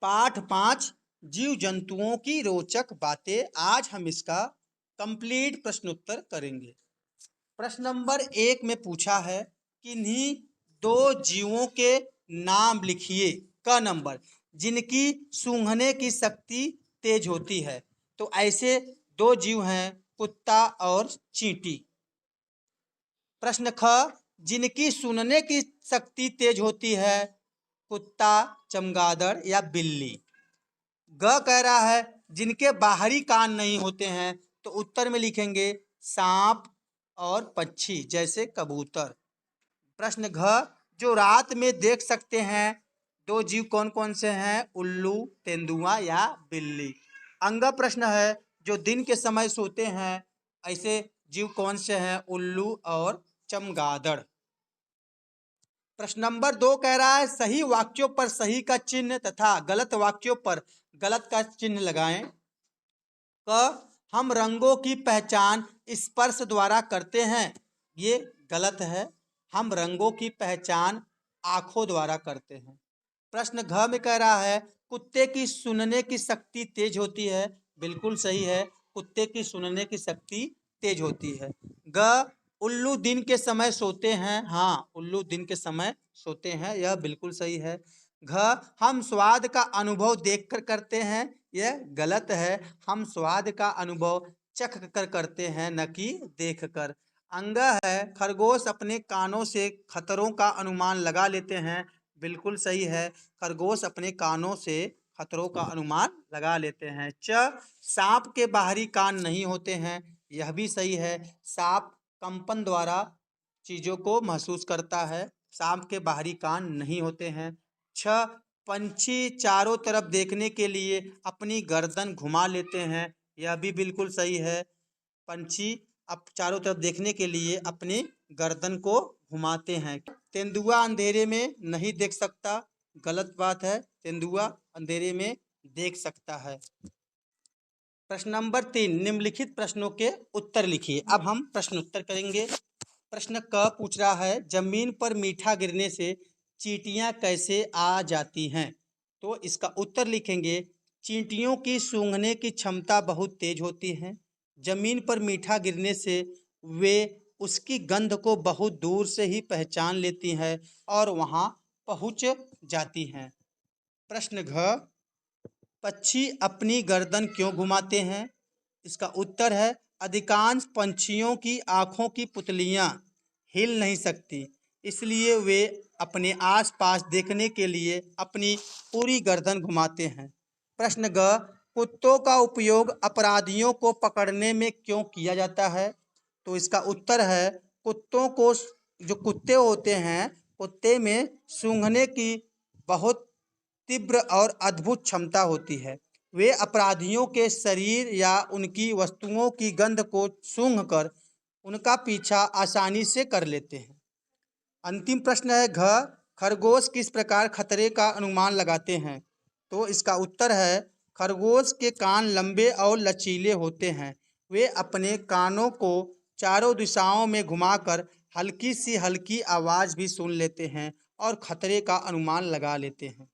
पाठ 5 जीव जंतुओं की रोचक बातें। आज हम इसका कंप्लीट प्रश्नोत्तर करेंगे। प्रश्न नंबर 1 में पूछा है किन्हीं दो जीवों के नाम लिखिए। क नंबर जिनकी सूंघने की शक्ति तेज होती है। तो ऐसे दो जीव हैं कुत्ता और चींटी। प्रश्न ख जिनकी सुनने की शक्ति तेज होती है। कुत्ता, चमगादड़ या बिल्ली। ग कह रहा है जिनके बाहरी कान नहीं होते हैं। तो उत्तर में लिखेंगे सांप और पक्षी जैसे कबूतर। प्रश्न घ जो रात में देख सकते हैं। दो जीव कौन कौन से हैं? उल्लू, तेंदुआ या बिल्ली। अंग प्रश्न है जो दिन के समय सोते हैं। ऐसे जीव कौन से हैं? उल्लू और चमगादड़। प्रश्न नंबर 2 कह रहा है सही वाक्यों पर सही का चिन्ह तथा गलत वाक्यों पर गलत का चिन्ह लगाएं। क हम रंगों की पहचान स्पर्श द्वारा करते हैं। ये गलत है। हम रंगों की पहचान आंखों द्वारा करते हैं। प्रश्न घ में कह रहा है कुत्ते की सुनने की शक्ति तेज होती है। बिल्कुल सही है, कुत्ते की सुनने की शक्ति तेज होती है। ग उल्लू दिन के समय सोते हैं। हाँ, उल्लू दिन के समय सोते हैं, यह बिल्कुल सही है। घ हम स्वाद का अनुभव देखकर करते हैं। यह गलत है। हम स्वाद का अनुभव चख कर करते हैं, न कि देख कर। अंग है खरगोश अपने कानों से खतरों का अनुमान लगा लेते हैं। बिल्कुल सही है, खरगोश अपने कानों से खतरों का अनुमान लगा लेते हैं। च सांप के बाहरी कान नहीं होते हैं। यह भी सही है। सांप कंपन द्वारा चीजों को महसूस करता है। सांप के बाहरी कान नहीं होते हैं। छ पंछी चारों तरफ देखने के लिए अपनी गर्दन घुमा लेते हैं। यह भी बिल्कुल सही है। पंछी अब चारों तरफ देखने के लिए अपनी गर्दन को घुमाते हैं। तेंदुआ अंधेरे में नहीं देख सकता। गलत बात है, तेंदुआ अंधेरे में देख सकता है। प्रश्न नंबर 3 निम्नलिखित प्रश्नों के उत्तर लिखिए। अब हम प्रश्नोत्तर करेंगे। प्रश्न क पूछ रहा है जमीन पर मीठा गिरने से चींटियां कैसे आ जाती हैं। तो इसका उत्तर लिखेंगे चींटियों की सूंघने की क्षमता बहुत तेज होती है। जमीन पर मीठा गिरने से वे उसकी गंध को बहुत दूर से ही पहचान लेती हैं और वहां पहुंच जाती हैं। प्रश्न घ पक्षी अपनी गर्दन क्यों घुमाते हैं। इसका उत्तर है अधिकांश पंछियों की आंखों की पुतलियां हिल नहीं सकती, इसलिए वे अपने आसपास देखने के लिए अपनी पूरी गर्दन घुमाते हैं। प्रश्न ग कुत्तों का उपयोग अपराधियों को पकड़ने में क्यों किया जाता है। तो इसका उत्तर है कुत्तों को जो कुत्ते होते हैं, कुत्ते में सूंघने की बहुत तीव्र और अद्भुत क्षमता होती है। वे अपराधियों के शरीर या उनकी वस्तुओं की गंध को सूंघकर उनका पीछा आसानी से कर लेते हैं। अंतिम प्रश्न है घ खरगोश किस प्रकार खतरे का अनुमान लगाते हैं। तो इसका उत्तर है खरगोश के कान लंबे और लचीले होते हैं। वे अपने कानों को चारों दिशाओं में घुमाकर हल्की सी हल्की आवाज़ भी सुन लेते हैं और खतरे का अनुमान लगा लेते हैं।